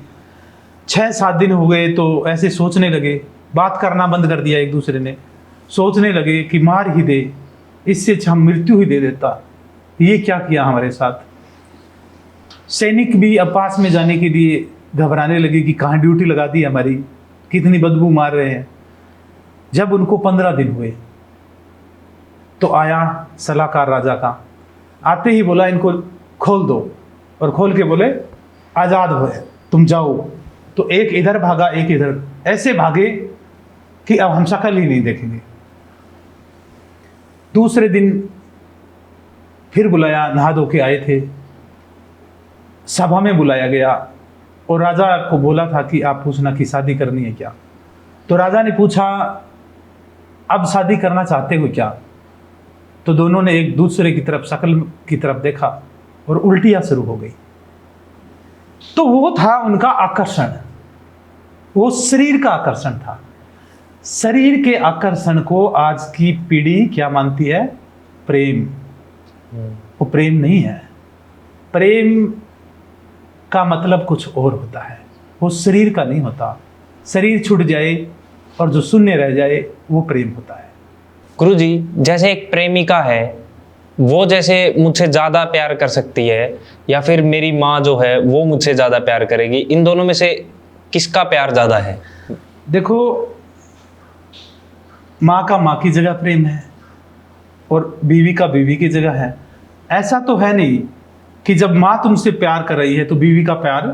Speaker 2: 6-7 दिन हो गए तो ऐसे सोचने लगे, बात करना बंद कर दिया एक दूसरे ने। सोचने लगे कि मार ही दे, इससे अच्छा हम मृत्यु ही दे देता, ये क्या किया हमारे साथ। सैनिक भी अब पास में जाने के लिए घबराने लगे कि कहाँ ड्यूटी लगा दी हमारी, कितनी बदबू मार रहे हैं। जब उनको 15 दिन हुए तो आया सलाहकार राजा का। आते ही बोला इनको खोल दो, और खोल के बोले आज़ाद हो तुम जाओ। तो एक इधर भागा, एक इधर, ऐसे भागे कि अब हम शक्ल ही नहीं देखेंगे। दूसरे दिन फिर बुलाया, नहा धो के आए थे। सभा में बुलाया गया और राजा को बोला था कि आप पूछना कि शादी करनी है क्या। तो राजा ने पूछा, अब शादी करना चाहते हो क्या? तो दोनों ने एक दूसरे की तरफ, शक्ल की तरफ देखा और उल्टियां शुरू हो गई। तो वो था उनका आकर्षण, वो शरीर का आकर्षण था। शरीर के आकर्षण को आज की पीढ़ी क्या मानती है? प्रेम। वो प्रेम नहीं है। प्रेम का मतलब कुछ और होता है, वो शरीर का नहीं होता। शरीर छूट जाए और जो शून्य रह जाए वो प्रेम होता है।
Speaker 3: गुरुजी, जैसे एक प्रेमिका है, वो जैसे मुझसे ज़्यादा प्यार कर सकती है या फिर मेरी माँ जो है वो मुझसे ज़्यादा प्यार करेगी, इन दोनों में से किसका प्यार ज़्यादा है?
Speaker 2: देखो, माँ का माँ की जगह प्रेम है और बीवी का बीवी की जगह है। ऐसा तो है नहीं कि जब माँ तुमसे प्यार कर रही है तो बीवी का प्यार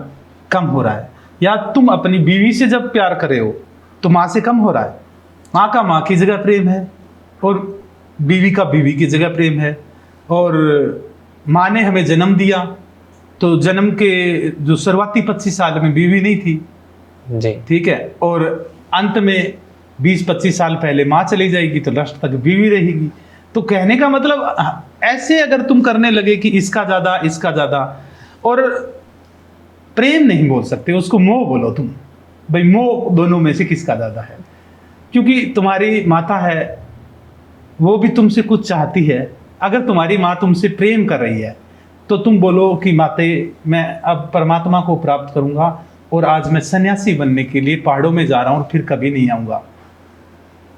Speaker 2: कम हो रहा है, या तुम अपनी बीवी से जब प्यार कर रहे हो तो माँ से कम हो रहा है। माँ का माँ की जगह प्रेम है और बीवी का बीवी की जगह प्रेम है। और माँ ने हमें जन्म दिया तो जन्म के जो शुरुआती 25 साल में बीवी नहीं थी
Speaker 3: जी,
Speaker 2: ठीक है, और अंत में 20-25 साल पहले माँ चली जाएगी तो लास्ट तक बीवी रहेगी। तो कहने का मतलब ऐसे अगर तुम करने लगे कि इसका ज़्यादा इसका ज़्यादा, और प्रेम नहीं बोल सकते उसको, मोह बोलो तुम। भाई मोह दोनों में से किसका ज़्यादा है? क्योंकि तुम्हारी माता है, वो भी तुमसे कुछ चाहती है। अगर तुम्हारी माँ तुमसे प्रेम कर रही है तो तुम बोलो कि माते, मैं अब परमात्मा को प्राप्त करूँगा और आज मैं सन्यासी बनने के लिए पहाड़ों में जा रहा हूँ और फिर कभी नहीं आऊँगा।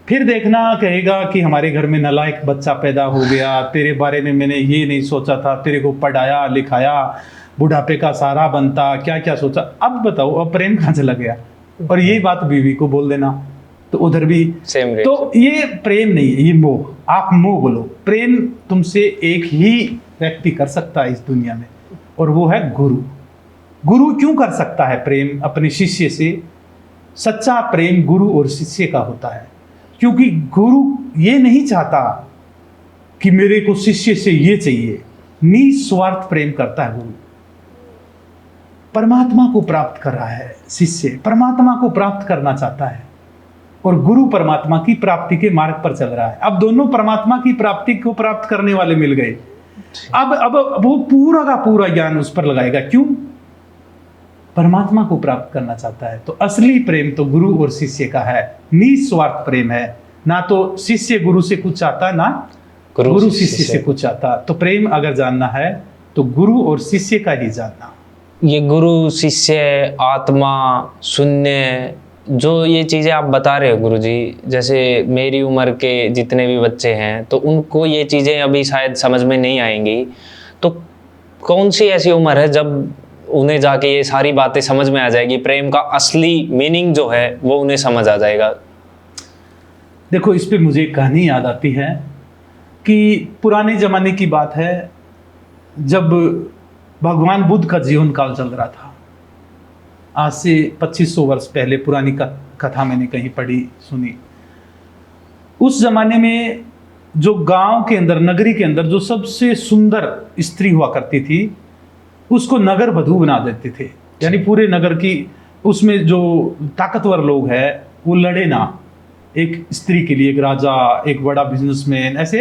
Speaker 2: फिर देखना कहेगा कि हमारे घर में नालायक बच्चा पैदा हो गया, तेरे बारे में मैंने ये नहीं सोचा था, तेरे को पढ़ाया लिखाया, बुढ़ापे का सहारा बनता, क्या क्या सोचा। अब बताओ, अब प्रेम कहाँ चला गया? और यही बात बीवी को बोल देना तो उधर भी
Speaker 3: सेम रेट।
Speaker 2: तो ये प्रेम नहीं है, ये मोह। आप मोह बोलो। प्रेम तुमसे एक ही व्यक्ति कर सकता है इस दुनिया में, और वो है गुरु। गुरु क्यों कर सकता है प्रेम अपने शिष्य से? सच्चा प्रेम गुरु और शिष्य का होता है, क्योंकि गुरु ये नहीं चाहता कि मेरे को शिष्य से ये चाहिए। निस्वार्थ प्रेम करता है गुरु। परमात्मा को प्राप्त कर रहा है शिष्य, परमात्मा को प्राप्त करना चाहता है, और गुरु परमात्मा की प्राप्ति के मार्ग पर चल रहा है। अब दोनों परमात्मा की प्राप्ति को प्राप्त करने वाले मिल गए। अब वो पूरा का पूरा ज्ञान उस पर लगाएगा। क्यों? परमात्मा को प्राप्त करना चाहता है। तो असली प्रेम तो गुरु और शिष्य का है, निस्वार्थ प्रेम है। ना तो शिष्य गुरु से कुछ चाहता, ना गुरु शिष्य से कुछ चाहता। तो प्रेम अगर जानना है तो गुरु और शिष्य का ही जानना।
Speaker 3: ये गुरु शिष्य, आत्मा, शून्य, जो ये चीज़ें आप बता रहे हो गुरुजी, जैसे मेरी उम्र के जितने भी बच्चे हैं तो उनको ये चीज़ें अभी शायद समझ में नहीं आएंगी। तो कौन सी ऐसी उम्र है जब उन्हें जाके ये सारी बातें समझ में आ जाएगी, प्रेम का असली मीनिंग जो है वो उन्हें समझ आ जाएगा?
Speaker 2: देखो, इस पे मुझे एक कहानी याद आती है कि पुराने ज़माने की बात है, जब भगवान बुद्ध का जीवन काल चल रहा था। आज से 2500 वर्ष पहले पुरानी कथा मैंने कहीं पढ़ी सुनी। उस जमाने में जो गांव के अंदर, नगरी के अंदर जो सबसे सुंदर स्त्री हुआ करती थी, उसको नगर वधू बना देते थे। यानी पूरे नगर की, उसमें जो ताकतवर लोग हैं वो लड़े ना, एक स्त्री के लिए एक राजा, एक बड़ा बिजनेसमैन, ऐसे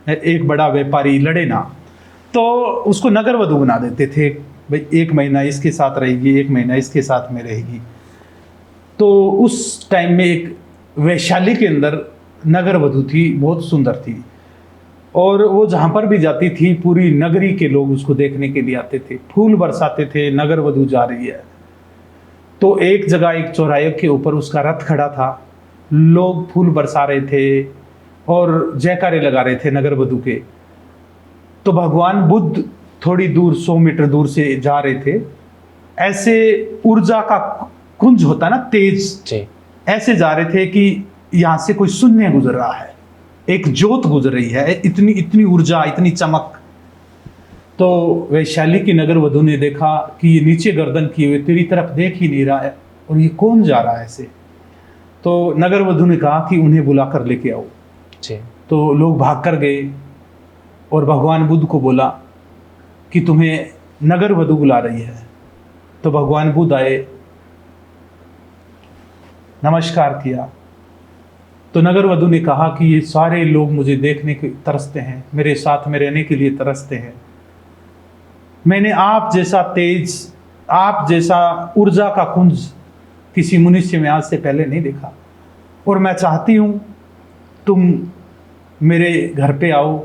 Speaker 2: एक बड़ा व्यापारी लड़े ना, तो उसको नगर वधू बना देते थे। भाई 1 महीना इसके साथ रहेगी, 1 महीना इसके साथ में रहेगी। तो उस टाइम में एक वैशाली के अंदर नगर वधू थी, बहुत सुंदर थी, और वो जहाँ पर भी जाती थी पूरी नगरी के लोग उसको देखने के लिए आते थे, फूल बरसाते थे, नगर वधू जा रही है। तो एक जगह, एक चौराहे के ऊपर उसका रथ खड़ा था, लोग फूल बरसा रहे थे और जयकारे लगा रहे थे नगर वधू के। तो भगवान बुद्ध थोड़ी दूर, 100 मीटर दूर से जा रहे थे। ऐसे ऊर्जा का कुंज होता है ना, तेज
Speaker 3: जी,
Speaker 2: ऐसे जा रहे थे कि यहाँ से कोई शून्य गुजर रहा है, एक ज्योत गुजर रही है, इतनी इतनी ऊर्जा, इतनी चमक। तो वैशाली की नगर वधू ने देखा कि ये नीचे गर्दन किए हुए तेरी तरफ देख ही नहीं रहा है, और ये कौन जा रहा है ऐसे। तो नगर वधू ने कहा कि उन्हें बुला कर लेके आओ।
Speaker 3: जी।
Speaker 2: तो लोग भाग कर गए और भगवान बुद्ध को बोला कि तुम्हें नगर वधू बुला रही है। तो भगवान बुद्ध आए, नमस्कार किया। तो नगर वधू ने कहा कि ये सारे लोग मुझे देखने के तरसते हैं, मेरे साथ में रहने के लिए तरसते हैं। मैंने आप जैसा तेज, आप जैसा ऊर्जा का कुंज किसी मनुष्य में आज से पहले नहीं देखा, और मैं चाहती हूँ तुम मेरे घर पे आओ,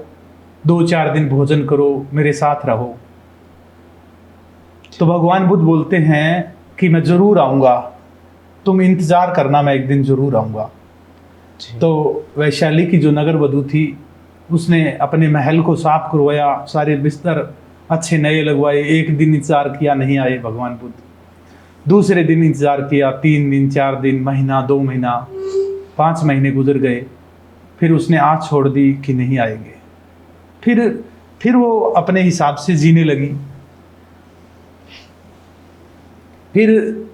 Speaker 2: 2-4 दिन भोजन करो, मेरे साथ रहो। तो भगवान बुद्ध बोलते हैं कि मैं ज़रूर आऊँगा, तुम इंतज़ार करना, मैं एक दिन ज़रूर आऊँगा। तो वैशाली की जो नगर वधू थी, उसने अपने महल को साफ करवाया, सारे बिस्तर अच्छे नए लगवाए। एक दिन इंतज़ार किया, नहीं आए भगवान बुद्ध। दूसरे दिन इंतज़ार किया, 3 दिन, 4 दिन, महीना, 2 महीना, 5 महीने गुजर गए। फिर उसने आस छोड़ दी कि नहीं आएंगे। फिर वो अपने हिसाब से जीने लगी। फिर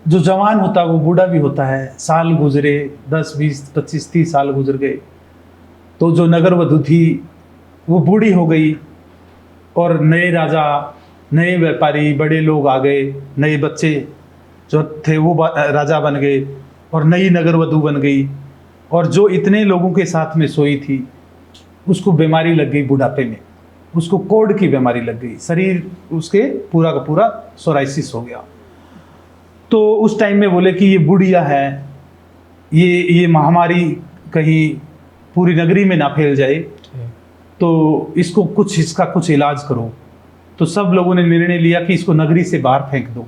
Speaker 2: जो जवान होता है वो बूढ़ा भी होता है। साल गुजरे, 10, 20, 25, 30 साल गुजर गए। तो जो नगर वधू थी वो बूढ़ी हो गई, और नए राजा, नए व्यापारी, बड़े लोग आ गए, नए बच्चे जो थे वो राजा बन गए, और नई नगर वधू बन गई। और जो इतने लोगों के साथ में सोई थी, उसको बीमारी लग गई बुढ़ापे में, उसको कोढ़ की बीमारी लग गई, शरीर उसके पूरा का पूरा सोराइसिस हो गया। तो उस टाइम में बोले कि ये बुढ़िया है, ये महामारी कहीं पूरी नगरी में ना फैल जाए, तो इसका कुछ इलाज करो। तो सब लोगों ने निर्णय लिया कि इसको नगरी से बाहर फेंक दो,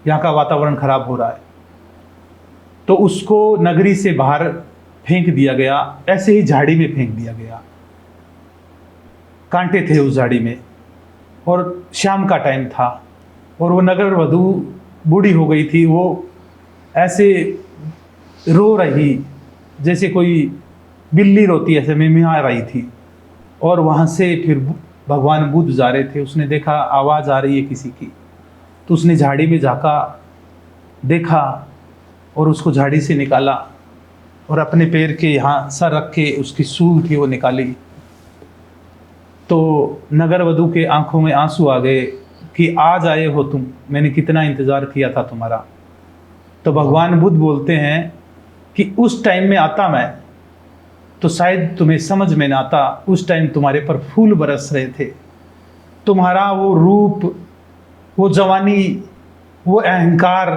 Speaker 2: यहाँ का वातावरण खराब हो रहा है। तो उसको नगरी से बाहर फेंक दिया गया, ऐसे ही झाड़ी में फेंक दिया गया। कांटे थे उस झाड़ी में, और शाम का टाइम था, और वो नगर वधू बूढ़ी हो गई थी। वो ऐसे रो रही जैसे कोई बिल्ली रोती है, ऐसे मिमिया रही थी। और वहाँ से फिर भगवान बुद्ध जा रहे थे, उसने देखा आवाज़ आ रही है किसी की, तो उसने झाड़ी में झाँका, देखा, और उसको झाड़ी से निकाला, और अपने पैर के यहाँ सर रख के उसकी सूंड थी वो निकाली। तो नगर वधू के आंखों में आंसू आ गए कि आज आए हो तुम, मैंने कितना इंतज़ार किया था तुम्हारा। तो भगवान बुद्ध बोलते हैं कि उस टाइम में आता मैं तो शायद तुम्हें समझ में ना आता, उस टाइम तुम्हारे पर फूल बरस रहे थे, तुम्हारा वो रूप, वो जवानी, वो अहंकार,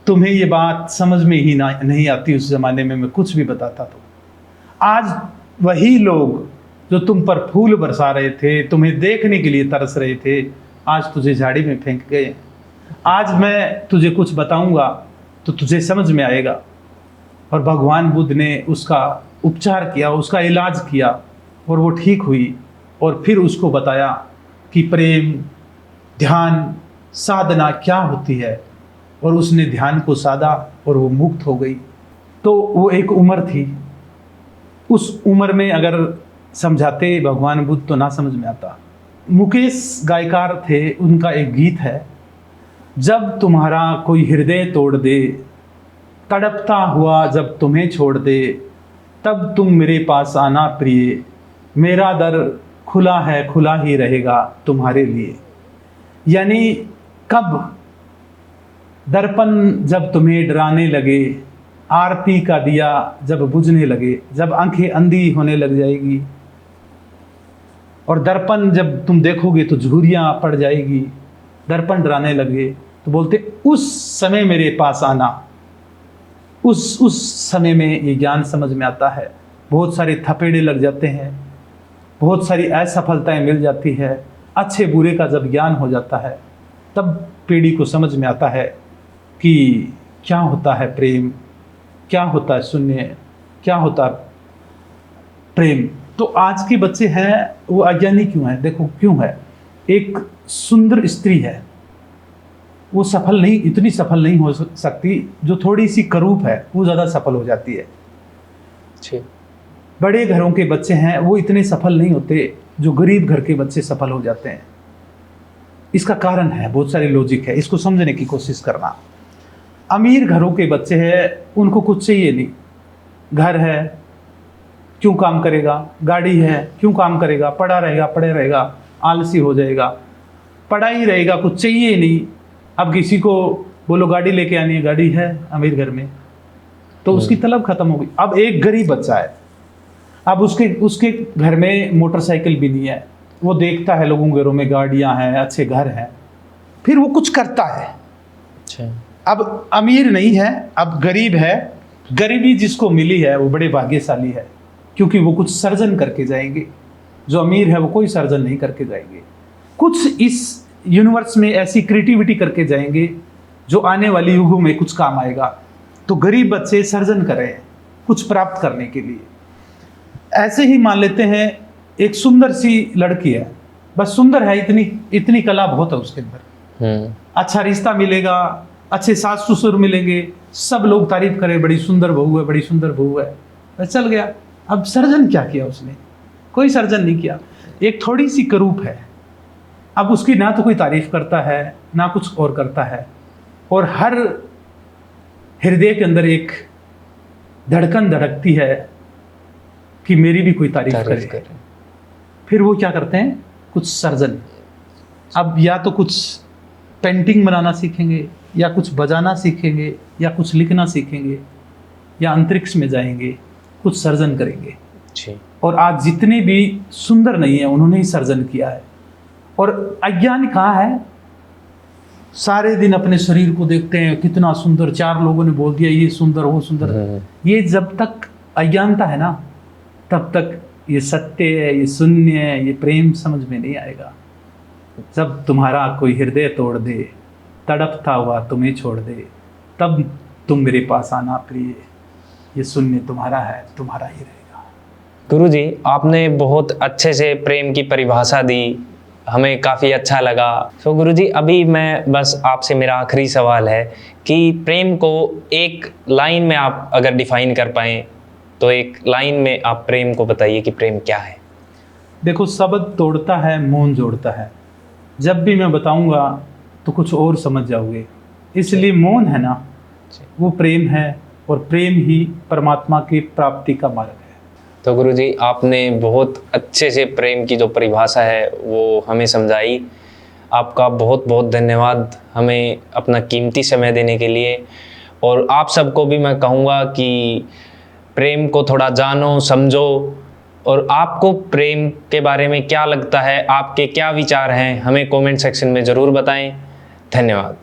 Speaker 2: तुम्हें ये बात समझ में ही नहीं आती। उस ज़माने में मैं कुछ भी बताता तो आज वही लोग जो तुम पर फूल बरसा रहे थे, तुम्हें देखने के लिए तरस रहे थे, आज तुझे झाड़ी में फेंक गए। आज मैं तुझे कुछ बताऊंगा तो तुझे समझ में आएगा। और भगवान बुद्ध ने उसका उपचार किया, उसका इलाज किया, और वो ठीक हुई। और फिर उसको बताया कि प्रेम, ध्यान, साधना क्या होती है, और उसने ध्यान को साधा और वो मुक्त हो गई। तो वो एक उम्र थी, उस उम्र में अगर समझाते भगवान बुद्ध तो ना समझ में आता। मुकेश गायकार थे, उनका एक गीत है, जब तुम्हारा कोई हृदय तोड़ दे, तड़पता हुआ जब तुम्हें छोड़ दे, तब तुम मेरे पास आना प्रिय, मेरा दर खुला है, खुला ही रहेगा तुम्हारे लिए। यानी कब दर्पण जब तुम्हें डराने लगे, आरती का दिया जब बुझने लगे, जब आंखें अंधी होने लग जाएगी, और दर्पण जब तुम देखोगे तो झुर्रियाँ पड़ जाएगी, दर्पण डराने लगे, तो बोलते उस समय मेरे पास आना। उस समय में ये ज्ञान समझ में आता है। बहुत सारे थपेड़े लग जाते हैं, बहुत सारी असफलताएं मिल जाती है, अच्छे बुरे का जब ज्ञान हो जाता है, तब पीढ़ी को समझ में आता है कि क्या होता है प्रेम, क्या होता है शून्य, क्या होता है प्रेम। तो आज के बच्चे हैं वो अज्ञानी क्यों हैं? देखो क्यों है। एक सुंदर स्त्री है, वो सफल नहीं, इतनी सफल नहीं हो सकती। जो थोड़ी सी करूप है वो ज़्यादा सफल हो जाती है। बड़े घरों के बच्चे हैं वो इतने सफल नहीं होते जो गरीब घर के बच्चे सफल हो जाते हैं। इसका कारण है, बहुत सारे लॉजिक है, इसको समझने की कोशिश करना। अमीर घरों के बच्चे हैं, उनको कुछ चाहिए नहीं, घर है क्यों काम करेगा, गाड़ी है क्यों काम करेगा, पड़ा रहेगा, आलसी हो जाएगा। पड़ा ही रहेगा, कुछ चाहिए ही नहीं। अब किसी को बोलो गाड़ी लेके आनी है, गाड़ी है अमीर घर में, तो उसकी तलब खत्म हो गई। अब एक गरीब बच्चा है, अब उसके घर में मोटरसाइकिल भी नहीं है, वो देखता है लोगों के घरों में गाड़ियां हैं, अच्छे घर हैं, फिर वो कुछ करता है।
Speaker 3: अच्छा।
Speaker 2: अब अमीर नहीं है, अब गरीब है। गरीबी जिसको मिली है वो बड़े भाग्यशाली है, क्योंकि वो कुछ सर्जन करके जाएंगे। जो अमीर है वो कोई सर्जन नहीं करके जाएंगे, कुछ इस यूनिवर्स में ऐसी क्रिएटिविटी करके जाएंगे जो आने वाली युगों में कुछ काम आएगा। तो गरीब बच्चे सर्जन करें कुछ प्राप्त करने के लिए। ऐसे ही मान लेते हैं एक सुंदर सी लड़की है, बस सुंदर है, इतनी कला बहुत है उसके अंदर। अच्छा रिश्ता मिलेगा, अच्छे सास ससुर मिलेंगे, सब लोग तारीफ करें, बड़ी सुंदर बहू है, बड़ी सुंदर बहू है, बस चल गया। अब सर्जन क्या किया उसने? कोई सर्जन नहीं किया। एक थोड़ी सी करूप है, अब उसकी ना तो कोई तारीफ करता है ना कुछ और करता है, और हर हृदय के अंदर एक धड़कन धड़कती है कि मेरी भी कोई तारीफ करे। फिर वो क्या करते हैं? कुछ सर्जन। अब या तो कुछ पेंटिंग बनाना सीखेंगे, या कुछ बजाना सीखेंगे, या कुछ लिखना सीखेंगे, या अंतरिक्ष में जाएंगे, कुछ सर्जन करेंगे।
Speaker 3: जी।
Speaker 2: और आज जितने भी सुंदर नहीं है उन्होंने ही सर्जन किया है। और अज्ञान कहाँ है? सारे दिन अपने शरीर को देखते हैं, कितना सुंदर, 4 लोगों ने बोल दिया ये सुंदर वो सुंदर। ये जब तक अज्ञानता है ना, तब तक ये सत्य है, ये शून्य है, ये प्रेम समझ में नहीं आएगा। जब तुम्हारा कोई हृदय तोड़ दे, तड़पता हुआ तुम्हें छोड़ दे, तब तुम मेरे पास आना प्रिय, ये शून्य तुम्हारा है, तुम्हारा ही रहेगा।
Speaker 3: गुरुजी, आपने बहुत अच्छे से प्रेम की परिभाषा दी, हमें काफ़ी अच्छा लगा। तो गुरुजी, अभी मैं बस आपसे, मेरा आखिरी सवाल है कि प्रेम को एक लाइन में आप अगर डिफाइन कर पाएँ तो एक लाइन में आप प्रेम को बताइए कि प्रेम क्या है।
Speaker 2: देखो, शब्द तोड़ता है, मौन जोड़ता है। जब भी मैं बताऊंगा तो कुछ और समझ जाओगे, इसलिए मौन है ना, वो प्रेम है, और प्रेम ही परमात्मा की प्राप्ति का मार्ग है।
Speaker 3: तो गुरुजी, आपने बहुत अच्छे से प्रेम की जो परिभाषा है वो हमें समझाई। आपका बहुत बहुत धन्यवाद हमें अपना कीमती समय देने के लिए। और आप सबको भी मैं कहूँगा कि प्रेम को थोड़ा जानो, समझो, और आपको प्रेम के बारे में क्या लगता है, आपके क्या विचार हैं, हमें कमेंट सेक्शन में ज़रूर बताएं। धन्यवाद।